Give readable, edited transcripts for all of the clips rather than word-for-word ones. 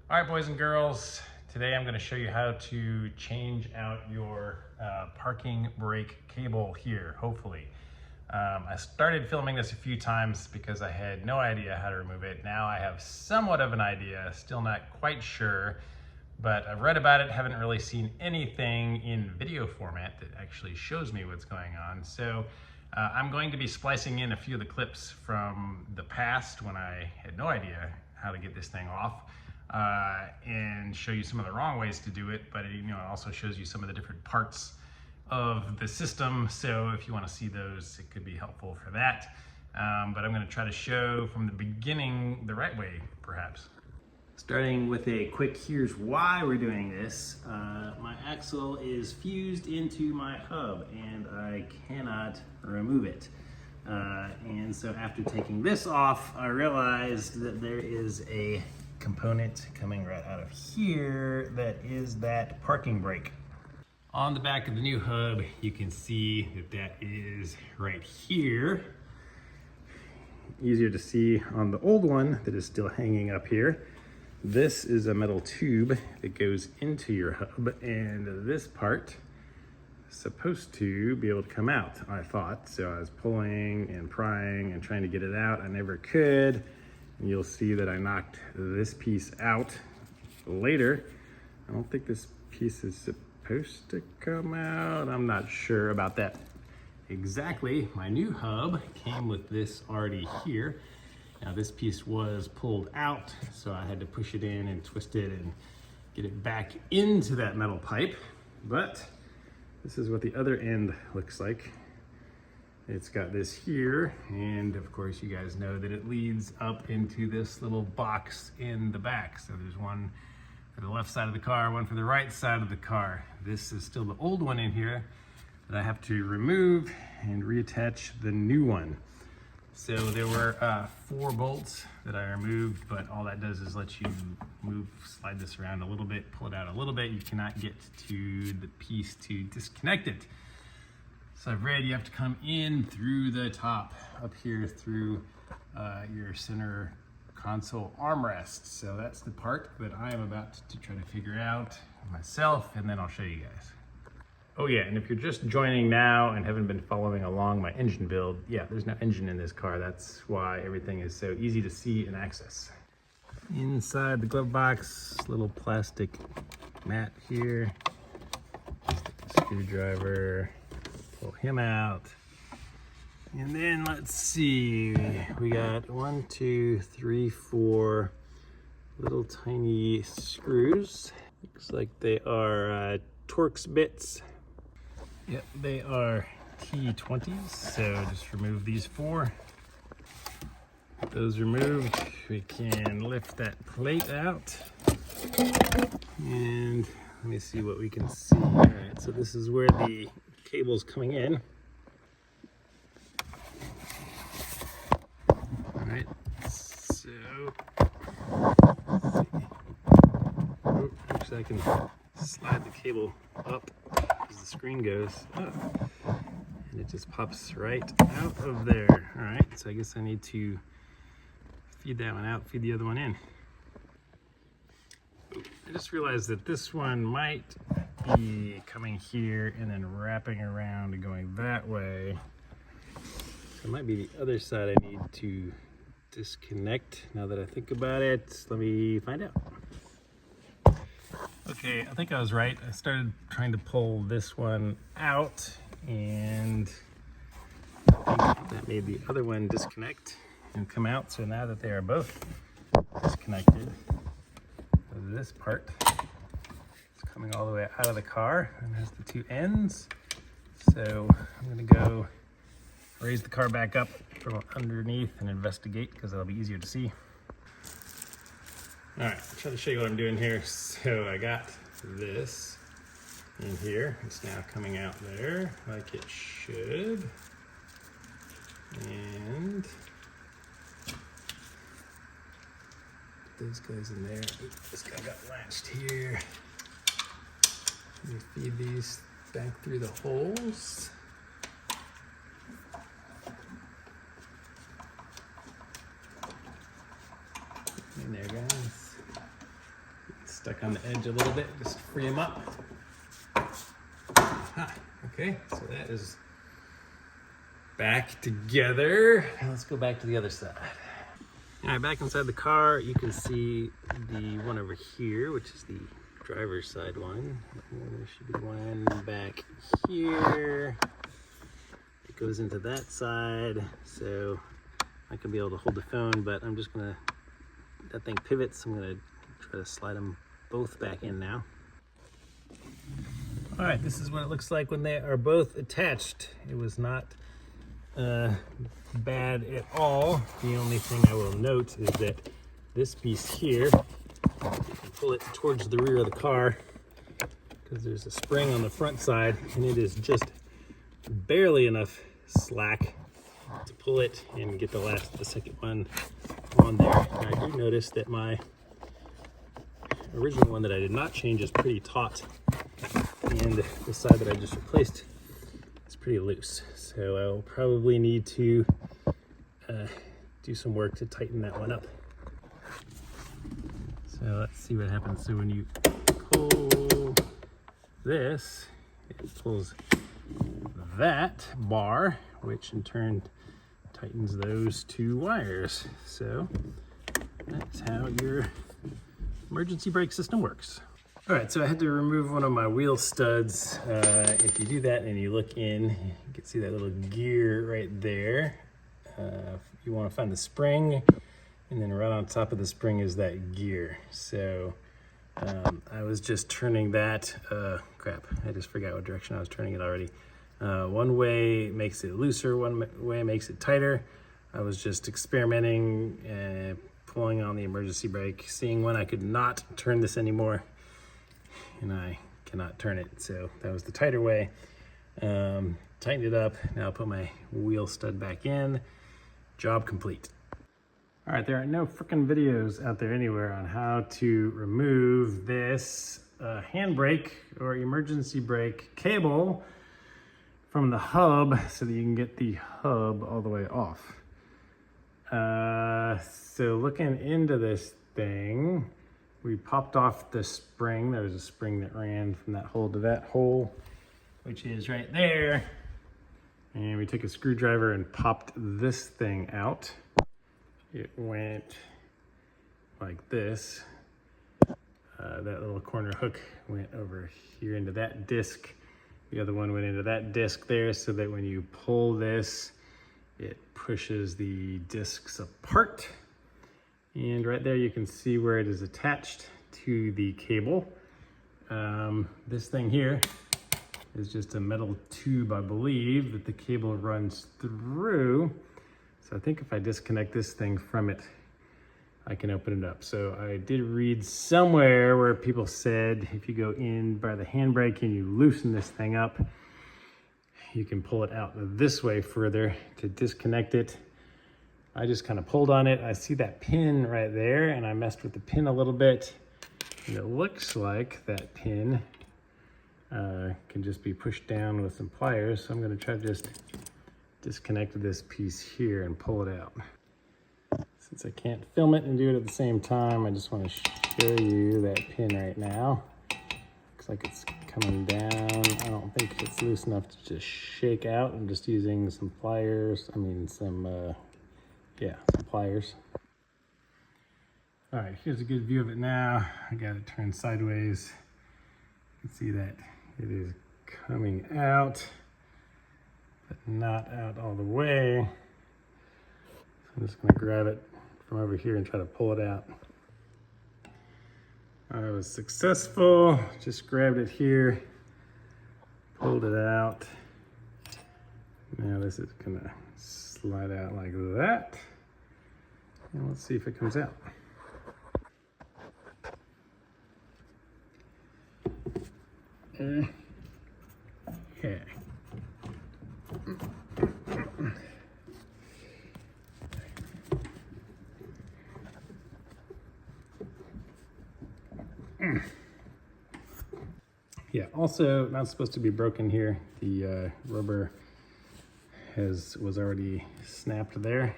All right, boys and girls, today I'm going to show you how to change out your parking brake cable here, hopefully. I started filming this a few times because I had no idea how to remove it. Now I have somewhat of an idea, still not quite sure, but I've read about it, haven't really seen anything in video format that actually shows me what's going on. So I'm going to be splicing in a few of the clips from the past when I had no idea how to get this thing off. And show you some of the wrong ways to do it, but it also shows you some of the different parts of the system. So if you want to see those, it could be helpful for that. But I'm going to try to show from the beginning the right way, perhaps. Starting with a quick here's why we're doing this. My axle is fused into my hub and I cannot remove it. And so after taking this off, I realized that there is a component coming right out of here that is that parking brake. On the back of the new hub, you can see that that is right here. Easier to see on the old one that is still hanging up here. This is a metal tube that goes into your hub, and this part is supposed to be able to come out, I thought. So I was pulling and prying and trying to get it out. I never could. You'll see that I knocked this piece out later. I don't think this piece is supposed to come out. I'm not sure about that exactly. My new hub came with this already here. Now this piece was pulled out, so I had to push it in and twist it and get it back into that metal pipe. But this is what the other end looks like. It's got this here, and of course you guys know that it leads up into this little box in the back. So there's one for the left side of the car, one for the right side of the car. This is still the old one in here that I have to remove and reattach the new one. So there were 4 bolts that I removed, but all that does is let you slide this around a little bit, pull it out a little bit. You cannot get to the piece to disconnect it. So I've read you have to come in through the top, up here through your center console armrest. So that's the part that I am about to try to figure out myself, and then I'll show you guys. Oh yeah, and if you're just joining now and haven't been following along my engine build, yeah, there's no engine in this car. That's why everything is so easy to see and access. Inside the glove box, little plastic mat here. Stick the screwdriver. Pull him out. And then let's see, we got 1, 2, 3, 4 little tiny screws. Looks like they are Torx bits. Yep, they are T20s, so just remove these 4. With those removed, we can lift that plate out. And let me see what we can see. All right, so this is where the cable's coming in. All right, so let's see. Oh, actually I can slide the cable up as the screen goes up, and it just pops right out of there. All right, so I guess I need to feed that one out, feed the other one in. I just realized that this one might be coming here and then wrapping around and going that way. So it might be the other side I need to disconnect. Now that I think about it, let me find out. Okay, I think I was right. I started trying to pull this one out, and I think that made the other one disconnect and come out. So now that they are both disconnected, this part is coming all the way out of the car and has the 2 ends. So I'm gonna go raise the car back up from underneath and investigate, because that'll be easier to see. All right, I'll try to show you what I'm doing here. So I got this in here. It's now coming out there like it should. And those guys in there. Oops, this guy got latched here. Let me feed these back through the holes. In there, guys. stuck on the edge a little bit, just free them up. Aha. Okay, so that is back together. Now let's go back to the other side. All right, back inside the car, you can see the one over here, which is the driver's side one. And there should be one back here. It goes into that side, so I can be able to hold the phone, but I'm just gonna, that thing pivots, I'm gonna try to slide them both back in now. All right, this is what it looks like when they are both attached. It was not bad at all. The only thing I will note is that this piece here, you can pull it towards the rear of the car because there's a spring on the front side and it is just barely enough slack to pull it and get the second one on there. And I do notice that my original one that I did not change is pretty taut, and the side that I just replaced is pretty loose. So I'll probably need to do some work to tighten that one up. So let's see what happens. So when you pull this, it pulls that bar, which in turn tightens those two wires. So that's how your emergency brake system works. All right, so I had to remove one of my wheel studs. If you do that and you look in, you can see that little gear right there. You want to find the spring, and then right on top of the spring is that gear. So I was just turning that, crap, I just forgot what direction I was turning it already. One way makes it looser, one way makes it tighter. I was just experimenting, pulling on the emergency brake, seeing when I could not turn this anymore, and I cannot turn it. So that was the tighter way. Tightened it up. Now I'll put my wheel stud back in. Job complete. All right, there are no freaking videos out there anywhere on how to remove this handbrake or emergency brake cable from the hub so that you can get the hub all the way off. So looking into this thing, we popped off the spring. There was a spring that ran from that hole to that hole, which is right there. And we took a screwdriver and popped this thing out. It went like this. That little corner hook went over here into that disc. The other one went into that disc there, so that when you pull this, it pushes the discs apart. And right there you can see where it is attached to the cable. This thing here is just a metal tube, I believe, that the cable runs through. So I think if I disconnect this thing from it, I can open it up. So I did read somewhere where people said if you go in by the handbrake and you loosen this thing up, you can pull it out this way further to disconnect it. I just kind of pulled on it. I see that pin right there, and I messed with the pin a little bit. And it looks like that pin can just be pushed down with some pliers. So I'm gonna try to just disconnect this piece here and pull it out. Since I can't film it and do it at the same time, I just want to show you that pin right now. Looks like it's coming down. I don't think it's loose enough to just shake out. I'm just using some pliers. Some pliers. All right, here's a good view of it now. I got it turned sideways. You can see that it is coming out, but not out all the way. So I'm just gonna grab it from over here and try to pull it out. I was successful, just grabbed it here, pulled it out. Now this is gonna slide out like that. And let's see if it comes out. Okay. Yeah, also not supposed to be broken here. The rubber was already snapped there.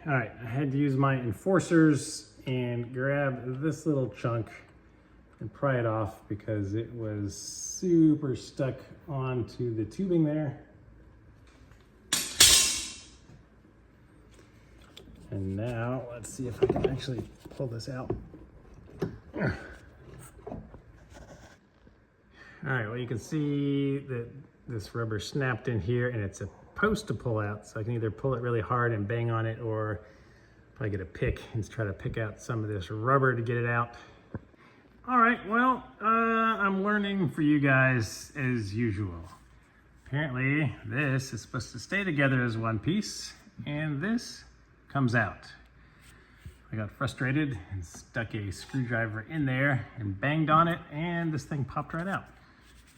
All right, I had to use my enforcers and grab this little chunk and pry it off because it was super stuck onto the tubing there. And now let's see if I can actually pull this out. All right, well, you can see that this rubber snapped in here and it's supposed to pull out. So I can either pull it really hard and bang on it, or probably get a pick and try to pick out some of this rubber to get it out. All right, well, I'm learning for you guys as usual. Apparently this is supposed to stay together as one piece, and this comes out. I got frustrated and stuck a screwdriver in there and banged on it, and this thing popped right out,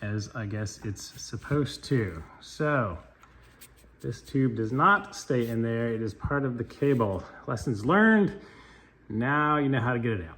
as I guess it's supposed to. So this tube does not stay in there. It is part of the cable. Lessons learned. Now you know how to get it out.